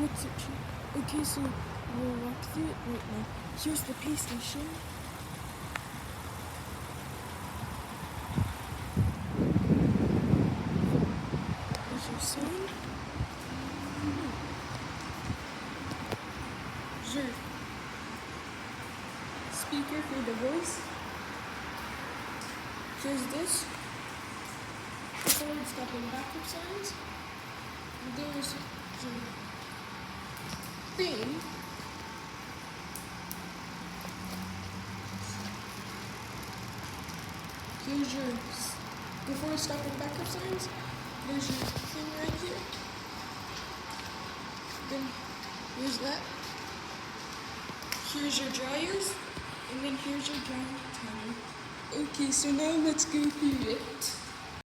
what's it? Okay, so we'll walk through it right now. Here's the pay station. There's your sign. Your speaker for the voice. Here's this. The forward, stop, and backup signs. There's your thing. Here's your before, stop, and backup signs. There's your thing right here. Then here's that. Here's your dryers, and then here's your dryer timer. Okay, so now let's go through it.